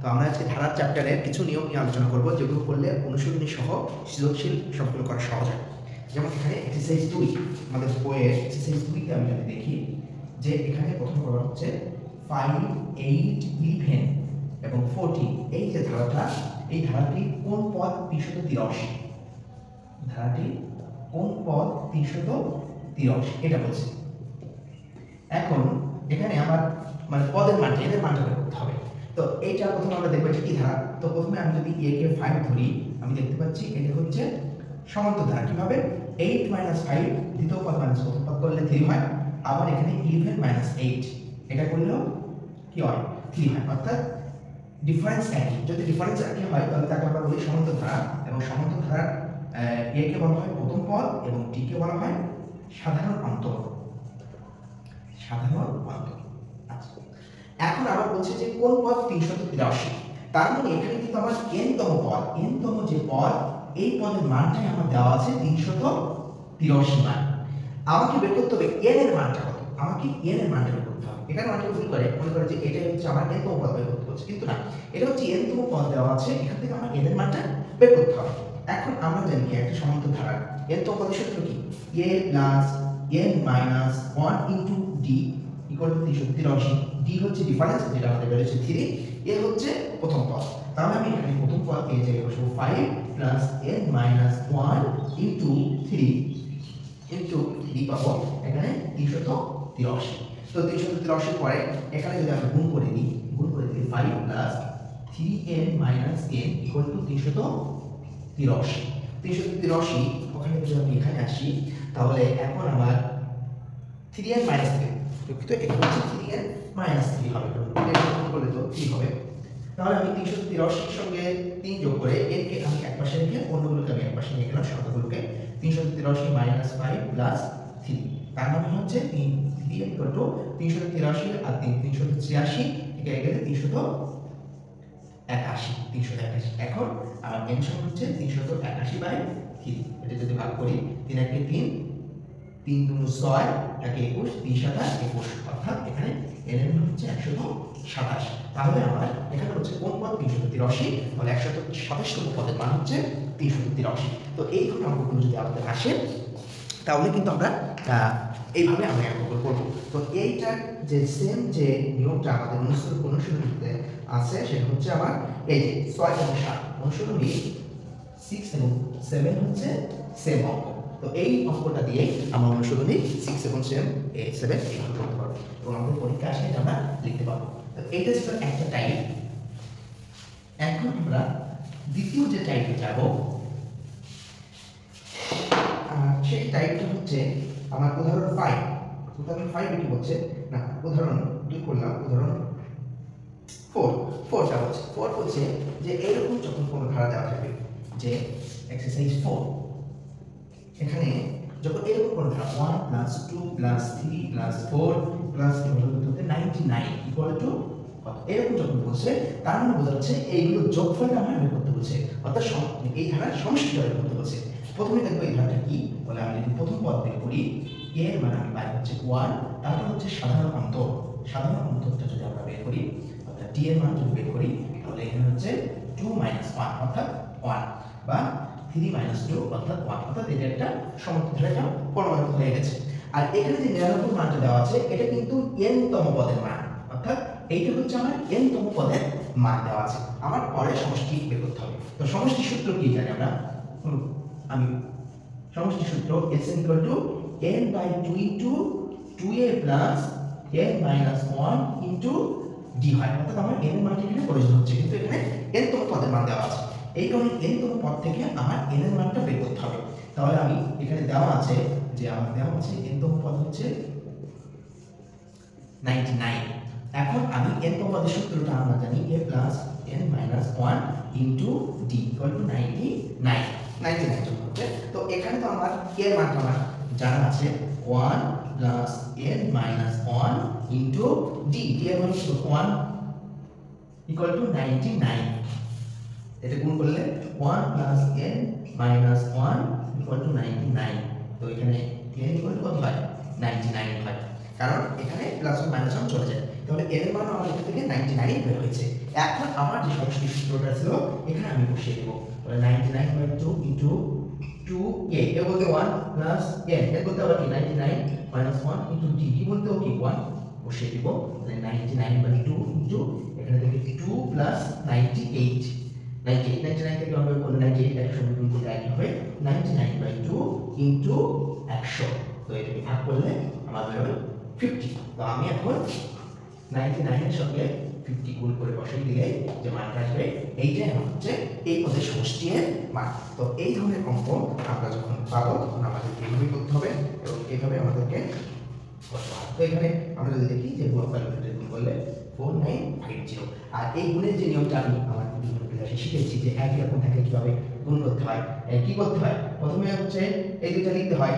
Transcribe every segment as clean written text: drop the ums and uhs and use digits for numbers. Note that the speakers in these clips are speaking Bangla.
তো আমরা আজকে ধারার চ্যাপ্টারের কিছু নিয়ম নিয়ে আলোচনা করব, যেগুলো করলে অনুশীলনী সহ সৃজনশীল সবগুলো করা সহজ হয়। যেমন এখানে এক্সারসাইজ 2, আমাদের বইয়ের এক্সারসাইজ 2-তে আমি যদি দেখি যে এখানে প্রথম বলা হচ্ছে 5, 8, 11 এবং 14, এই যে ধারাটা, এই ধারাটি কোন পদ 383, ধারাটি কোন পদ 383 এটা বলছে। এখন এখানে আমার মানে পদের মানটা, এদের মানটা বের করতে হবে। তো এইটা প্রথমে আমরা দেখব এটা কি ধারা। তো প্রথমে আমি যদি a কে 5 ধরি, আমি দেখতে পাচ্ছি এটা হচ্ছে সমান্তর ধারা। কিভাবে? 8 - 5 দ্বিতীয় পদ মাইনাস প্রথম পদ করলে 3 হয়। আবার এখানে 11 - 8 এটা করলেও কি হয়? 3 হয়। অর্থাৎ ডিফারেন্স একই। যদি ডিফারেন্স একই হয় তাহলে তাকে আমরা বলি সমান্তর ধারা। এবং সমান্তর ধারার a কে বলা হয় প্রথম পদ এবং t কে বলা হয় সাধারণ অন্তর। সাধারণ অন্তর। আচ্ছা, এখন আবার বলছে যে কোন পদ 383। তার মানে এখানে কিন্তু আমার n-তম পদ, n-তম যে পদ, এই পদের মানটাই আমার দেওয়া আছে 383 মান। আমাকে বের করতে হবে n এর মানটা কত। আমাকে n এর মানটা বের করতে হবে। এখানে মানটা ভুল করে মনে করে যে এটাই হচ্ছে আমার n-তম পদ বের করতে হচ্ছে, কিন্তু না, এটা হচ্ছে n-তম পদ দেওয়া আছে, এখান থেকে আমার n এর মানটা বের করতে হবে। এখন আমরা জানি কি একটা সমান্তর ধারার n-তম পদের সূত্র কি? a + n - 1 * d = 383। d হচ্ছে ডিফারেন্স, যেটা আমাদের বেরিয়েছে 3, a হচ্ছে প্রথম পদ। তাহলে আমি এখানে প্রথম পদ এই জায়গায় বসাবো 5 + n - 1 * 3 * d পাবো এখানে 383। তো 383 পরে এখানে যদি আমরা গুণ করে দিই 5 + 3n - n = 383। 383 ওখানে যদি আমি এখানে আসি, তাহলে এখন আমার 3n - 3, দুঃখিত, এটা হচ্ছে 3n - 3 হবে। এটা গুণ করলে তো 3 হবে। তাহলে আমি 383 এর সঙ্গে 3 যোগ করে n কে আমি একপাশে রেখে অন্যগুলোকে আমি একপাশে নিয়ে গেলাম, সংখ্যাগুলোকে 383 - 5 + 3, তার মানে হচ্ছে 3n = 383 আর 3 383, একে গেলে 381। এখন আমার n সমান হচ্ছে 381/3। এটা যদি ভাগ করি 3 × 1 = 3, 3 × 2 = 6, 1 = 21, 3 × 7 = 21। অর্থাৎ এখানে n এর মান হচ্ছে 127। তাহলে আমার এখানে হচ্ছে কোন পদ 383, তাহলে 127তম পদের মান হচ্ছে 383। তো এই দুটো অঙ্কগুলো যদি আমাদের আসে তাহলে কিন্তু আমরা এইভাবে আমরা অঙ্কগুলো করব। তো এইটার যে সেম যে নিয়মটা আমাদের অনুশীলনীতে আছে সেটা হচ্ছে আমার এই যে 6 এবং 7, অনুশীলনী 6 এবং 7 হচ্ছে সেম অঙ্ক। তো এই অঙ্কটা দিয়ে আমরা অনুশীলনী 6 এবং 7 এইভাবে করতে পারবো এবং আমাদের পরীক্ষা আসলে এটা আমরা লিখতে পারবো। তো এইটা ছিল একটা টাইপ। এখন আমরা দ্বিতীয় যে টাইপে যাব, সেই টাইপটা হচ্ছে আমার উদাহরণ 5। উদাহরণ 5 কি বলছে না, উদাহরণ 2 করলাম, উদাহরণ 4টা বলছে। 4 বলছে যে এইরকম যখন কোনো ধারা দেওয়া থাকবে, যে এক্সারসাইজ 4, এখানে যখন এরকম কোনো ধারা 1 + 2 + 3 + 4 + 99 = এরকম যখন বলছে, তার মানে বোঝা যাচ্ছে এইগুলো যোগফলটা আমরা বের করতে বলছে, অর্থাৎ এই ধারার সমষ্টিটা বের করতে বলছে। প্রথমে দেখবো এই ধারাটা কি বলে। আমি যদি প্রথম পদ বের করি, a এর মান আমি পাই হচ্ছে 1, তারপর হচ্ছে সাধারণ অন্তর। সাধারণ অন্তরটা যদি আমরা বের করি, অর্থাৎ t এর মান যদি বের করি, তাহলে এখানে হচ্ছে 2 - 1 অর্থাৎ 1, বা 3 - 2 অর্থাৎ 1, অর্থাৎ এটা একটা সমান্তর ধারা প্রমাণিত হয়ে গেছে। আর এখানে যে 99 মানটা দেওয়া আছে, এটা কিন্তু n-তম পদের মান, অর্থাৎ এইটা হচ্ছে আমার n-তম পদের মান দেওয়া আছে। আমার পরে সমষ্টি বের করতে হবে। তো সমষ্টি সূত্র কি জানি আমরা? আমি সমষ্টি সূত্র Sn = n/2 * 2a + n - 1 * d হয়। অর্থাৎ আমার n এর মানটা এখানে প্রয়োজন হচ্ছে, কিন্তু এখানে n-তম পদের মান দেওয়া আছে। এই কারণে n-তম পদ থেকে আমার n এর মানটা বের করতে হবে। তাহলে আমি এখানে দেওয়া আছে যে আমার দেওয়া আছে n-তম পদ হচ্ছে 99। এখন আমি n-তম পদের সূত্রটা আমরা জানি a + n - 1 * d = 99 যখন হবে। তো এখানে তো আমার k এর মানটা আমার জানা আছে 1 + n - 1 * d, d এর মান 1 = 99। এটা গুণ করলে 1 + n - 1 = 99। তো এখানে n = কত হয়? 99 হয়, কারণ এখানে প্লাস ও মাইনাস চলে যায়। তাহলে n এর মান আমার এখান থেকে 99 বের হয়েছে। এখন আমার যে সমষ্টি সূত্রটা ছিল এখানে আমি বসিয়ে দেব। তাহলে 99/2 ইনটু 2a এর বলতে 1 প্লাস n এর বলতে আবার কি 99 মাইনাস 1 ইনটু d d বলতেও কি 1 বসিয়ে দেব। তাহলে 99/2 ইনটু এখানে থেকে 2 প্লাস 98 99 থেকে আমরা করলে 98 100 গুণ করলে একই হয় 99/2 ইনটু 100। তো এটাকে ভাগ করলে আমাদের হবে 50। তো আমি এখন 99 এর সঙ্গে 50 গুণ করে বসাই দিলে যে মানটা আসবে এইটাই আমার হচ্ছে এই পদের সমষ্টির মান। তো এই ধরনের অঙ্ক আমরা যখন পাবো তখন আমাদেরকে এইভাবে করতে হবে এবং এইভাবে আমাদেরকে করতে হবে। তো এখানে আমরা যদি দেখি যে গুণফল গুণ করলে 4950। আর এই গুণের যে নিয়মটা আমি আমার বিভিন্ন ক্লাসে শিখেছি যে একই রকম থাকলে কিভাবে গুণ করতে হয়, কি করতে হয়, প্রথমে হচ্ছে এই দুটো লিখতে হয়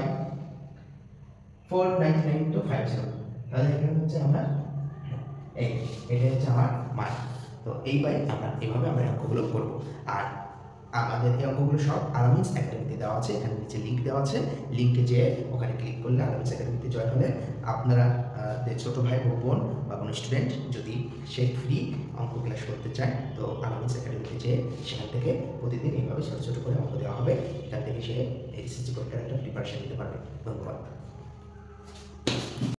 499 to 50। তাহলে এখানে হচ্ছে আমরা এটা হচ্ছে আমার মান। তো এইবার আমরা এভাবে আমরা অঙ্কগুলো করব। আর আমাদের এই অঙ্কগুলো সব আলামিনস একাডেমিতে দেওয়া আছে, এখানে নিচে লিঙ্ক দেওয়া আছে, লিঙ্কে যেয়ে ওখানে ক্লিক করলে আলামিনস একাডেমিতে জয়েন হলে আপনারা ছোট ভাই ও বোন বা কোনো স্টুডেন্ট যদি সে ফ্রি অঙ্ক ক্লাস করতে চায় তো আলামিনস একাডেমিতে যেয়ে সেখান থেকে প্রতিদিন এইভাবে ছোটো ছোটো করে অঙ্ক দেওয়া হবে। এখান থেকে সে এসএসসি পরীক্ষার একটা প্রিপারেশন নিতে পারবে। ধন্যবাদ।